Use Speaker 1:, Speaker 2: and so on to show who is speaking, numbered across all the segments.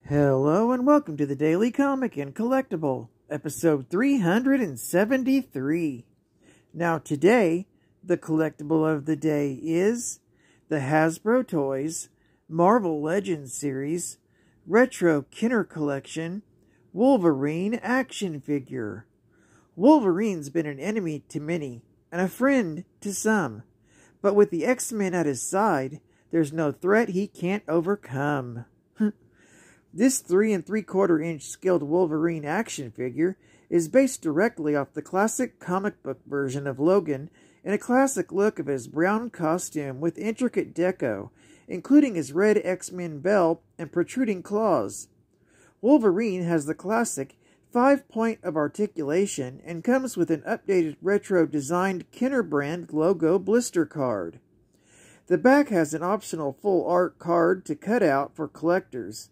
Speaker 1: Hello and welcome to the Daily Comic and Collectible, episode 373. Now today, the collectible of the day is the Hasbro Toys Marvel Legends series Retro Kenner Collection Wolverine action figure. Wolverine's been an enemy to many and a friend to some, but with the X-Men at his side, there's no threat he can't overcome. This 3 3/4 inch scaled Wolverine action figure is based directly off the classic comic book version of Logan in a classic look of his brown costume with intricate deco, including his red X-Men belt and protruding claws. Wolverine has the classic 5-point of articulation and comes with an updated retro-designed Kenner brand logo blister card. The back has an optional full art card to cut out for collectors.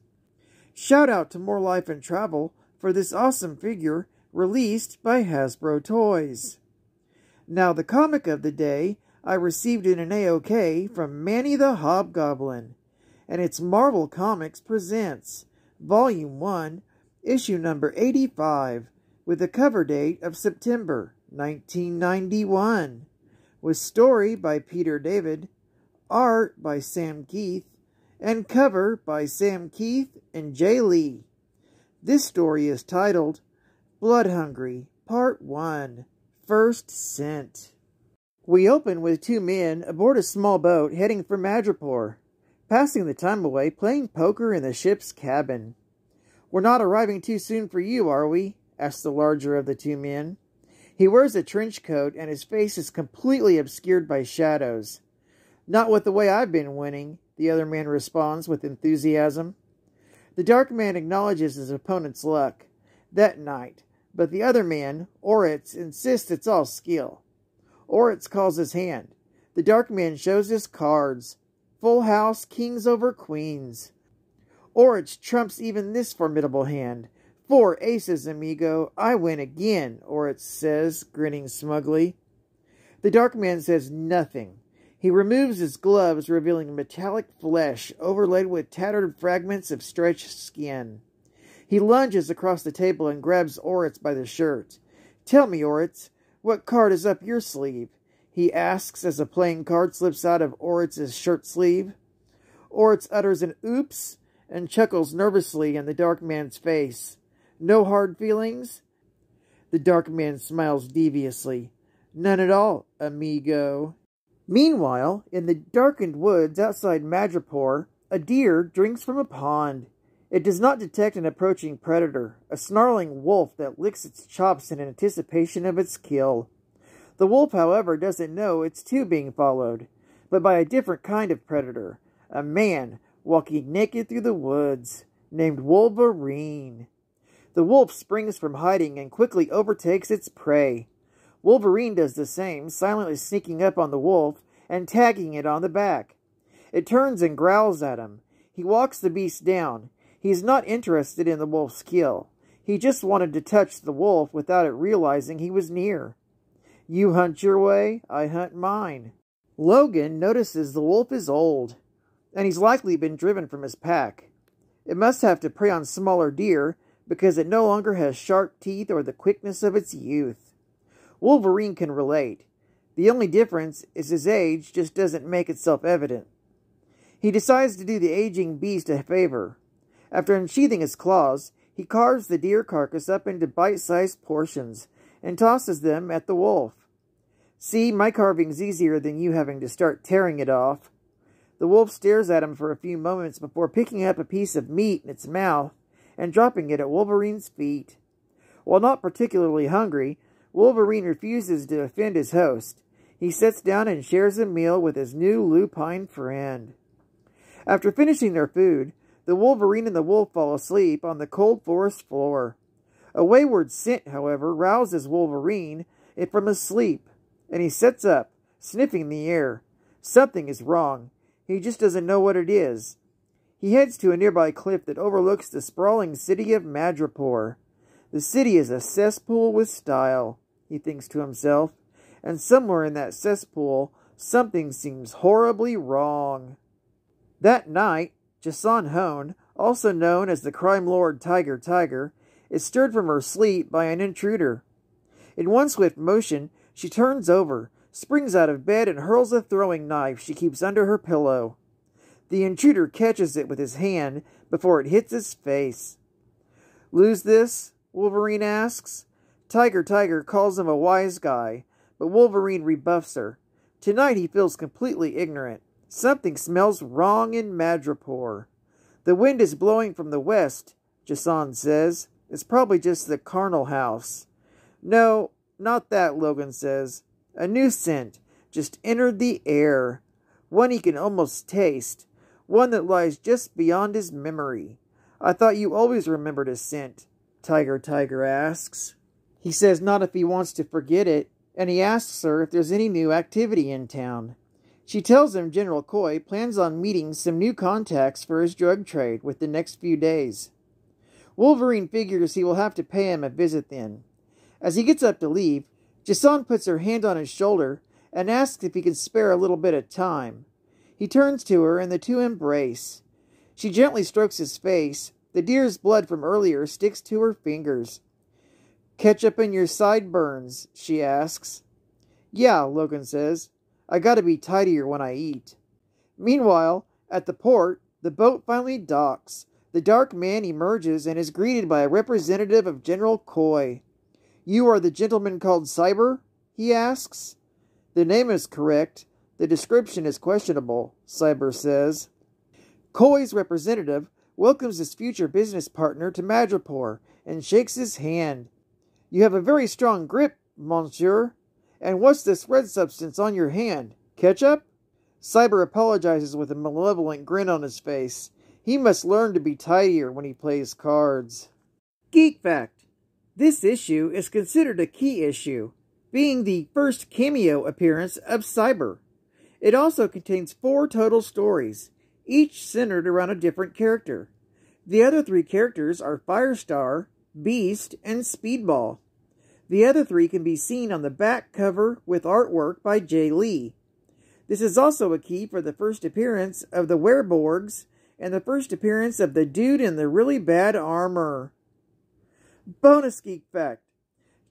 Speaker 1: Shout out to More Life and Travel for this awesome figure released by Hasbro Toys. Now the comic of the day I received in an AOK from Manny the Hobgoblin, and it's Marvel Comics Presents Volume 1, issue number 85, with a cover date of September 1991, with story by Peter David, art by Sam Keith, and cover by Sam Keith and Jay Lee. This story is titled Blood Hungry, Part 1, First Scent. We open with two men aboard a small boat heading for Madripoor, passing the time away playing poker in the ship's cabin. "We're not arriving too soon for you, are we?" asks the larger of the two men. He wears a trench coat and his face is completely obscured by shadows. "Not with the way I've been winning," the other man responds with enthusiasm. The dark man acknowledges his opponent's luck that night, but the other man, Oritz, insists it's all skill. Oritz calls his hand. The dark man shows his cards. Full house, kings over queens. Oritz trumps even this formidable hand. "4 aces, amigo. I win again," Oritz says, grinning smugly. The dark man says nothing. He removes his gloves, revealing metallic flesh overlaid with tattered fragments of stretched skin. He lunges across the table and grabs Oritz by the shirt. "Tell me, Oritz, what card is up your sleeve?" he asks as a playing card slips out of Oritz's shirt sleeve. Oritz utters an oops and chuckles nervously in the dark man's face. "No hard feelings?" The dark man smiles deviously. "None at all, amigo." Meanwhile, in the darkened woods outside Madripoor, a deer drinks from a pond. It does not detect an approaching predator, a snarling wolf that licks its chops in anticipation of its kill. The wolf, however, doesn't know it's too being followed, but by a different kind of predator, a man walking naked through the woods, named Wolverine. The wolf springs from hiding and quickly overtakes its prey. Wolverine does the same, silently sneaking up on the wolf and tagging it on the back. It turns and growls at him. He walks the beast down. He's not interested in the wolf's kill. He just wanted to touch the wolf without it realizing he was near. "You hunt your way, I hunt mine." Logan notices the wolf is old, and he's likely been driven from his pack. It must have to prey on smaller deer because it no longer has sharp teeth or the quickness of its youth. Wolverine can relate. The only difference is his age just doesn't make itself evident. He decides to do the aging beast a favor. After unsheathing his claws, he carves the deer carcass up into bite-sized portions and tosses them at the wolf. "See, my carving's easier than you having to start tearing it off." The wolf stares at him for a few moments before picking up a piece of meat in its mouth and dropping it at Wolverine's feet. While not particularly hungry, Wolverine refuses to offend his host. He sits down and shares a meal with his new lupine friend. After finishing their food, the Wolverine and the wolf fall asleep on the cold forest floor. A wayward scent, however, rouses Wolverine from his sleep, and he sits up, sniffing the air. Something is wrong. He just doesn't know what it is. He heads to a nearby cliff that overlooks the sprawling city of Madripoor. The city is a cesspool with style, he thinks to himself, and somewhere in that cesspool, something seems horribly wrong. That night, Jason Hone, also known as the crime lord Tiger, is stirred from her sleep by an intruder. In one swift motion, she turns over, springs out of bed, and hurls a throwing knife she keeps under her pillow. The intruder catches it with his hand before it hits his face. "Lose this?" Wolverine asks. Tiger calls him a wise guy, but Wolverine rebuffs her. Tonight he feels completely ignorant. Something smells wrong in Madripoor. "The wind is blowing from the west," Jason says. "It's probably just the carnal house." "No, not that," Logan says. "A new scent just entered the air. One he can almost taste. One that lies just beyond his memory." "I thought you always remembered a scent," Tiger asks. He says not if he wants to forget it, and he asks her if there's any new activity in town. She tells him General Coy plans on meeting some new contacts for his drug trade with the next few days. Wolverine figures he will have to pay him a visit then. As he gets up to leave, Jason puts her hand on his shoulder and asks if he can spare a little bit of time. He turns to her and the two embrace. She gently strokes his face. The deer's blood from earlier sticks to her fingers. "Ketchup in your sideburns?" she asks. "Yeah," Logan says. "I gotta be tidier when I eat." Meanwhile, at the port, the boat finally docks. The dark man emerges and is greeted by a representative of General Coy. "You are the gentleman called Cyber?" he asks. "The name is correct. The description is questionable," Cyber says. Coy's representative welcomes his future business partner to Madripoor and shakes his hand. "You have a very strong grip, monsieur. And what's this red substance on your hand? Ketchup?" Cyber apologizes with a malevolent grin on his face. He must learn to be tidier when he plays cards. Geek Fact: this issue is considered a key issue, being the first cameo appearance of Cyber. It also contains 4 total stories, each centered around a different character. The other 3 characters are Firestar, Beast, and Speedball. The other 3 can be seen on the back cover with artwork by Jay Lee. This is also a key for the first appearance of the Werborgs and the first appearance of the dude in the really bad armor. Bonus Geek Fact: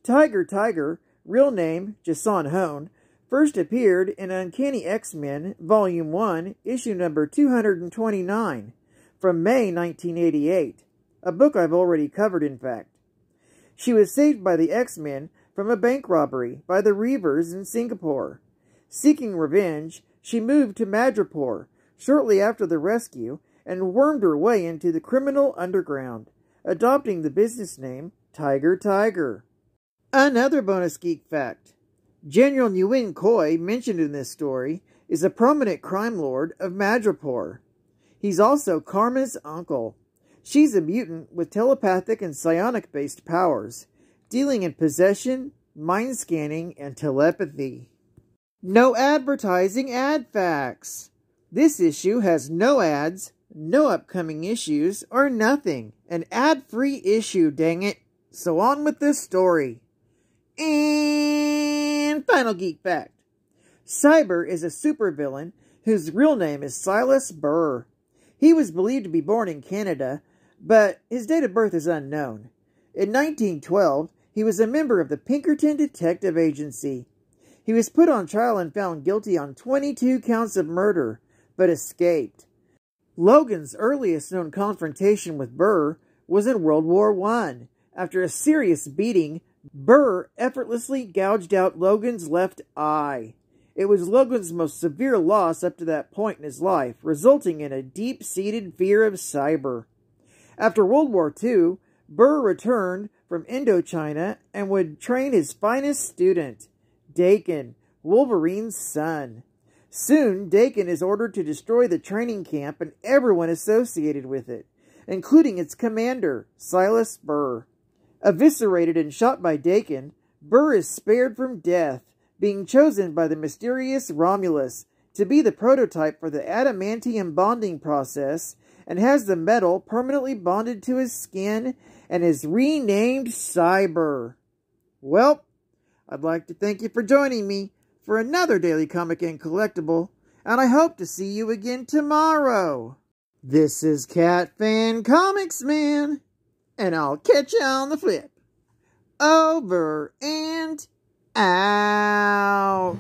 Speaker 1: Tiger, real name Jason Hone, first appeared in Uncanny X-Men Volume 1, issue number 229, from May 1988, a book I've already covered in fact. She was saved by the X-Men from a bank robbery by the Reavers in Singapore. Seeking revenge, she moved to Madripoor shortly after the rescue and wormed her way into the criminal underground, adopting the business name Tiger. Another bonus geek fact: General Nguyen Coy, mentioned in this story, is a prominent crime lord of Madripoor. He's also Karma's uncle. She's a mutant with telepathic and psionic-based powers, dealing in possession, mind scanning, and telepathy. No advertising ad facts. This issue has no ads, no upcoming issues, or nothing. An ad-free issue, dang it. So on with this story. And final geek fact: Cyber is a supervillain whose real name is Silas Burr. He was believed to be born in Canada, but his date of birth is unknown. In 1912, he was a member of the Pinkerton Detective Agency. He was put on trial and found guilty on 22 counts of murder, but escaped. Logan's earliest known confrontation with Burr was in World War I. After a serious beating, Burr effortlessly gouged out Logan's left eye. It was Logan's most severe loss up to that point in his life, resulting in a deep-seated fear of Cyber. After World War II, Burr returned from Indochina and would train his finest student, Dakin, Wolverine's son. Soon, Dakin is ordered to destroy the training camp and everyone associated with it, including its commander, Silas Burr. Eviscerated and shot by Dakin, Burr is spared from death, being chosen by the mysterious Romulus to be the prototype for the adamantium bonding process, and has the metal permanently bonded to his skin and is renamed Cyber. Well, I'd like to thank you for joining me for another Daily Comic and Collectible, and I hope to see you again tomorrow. This is Cat Fan Comics Man, and I'll catch you on the flip. Over and out.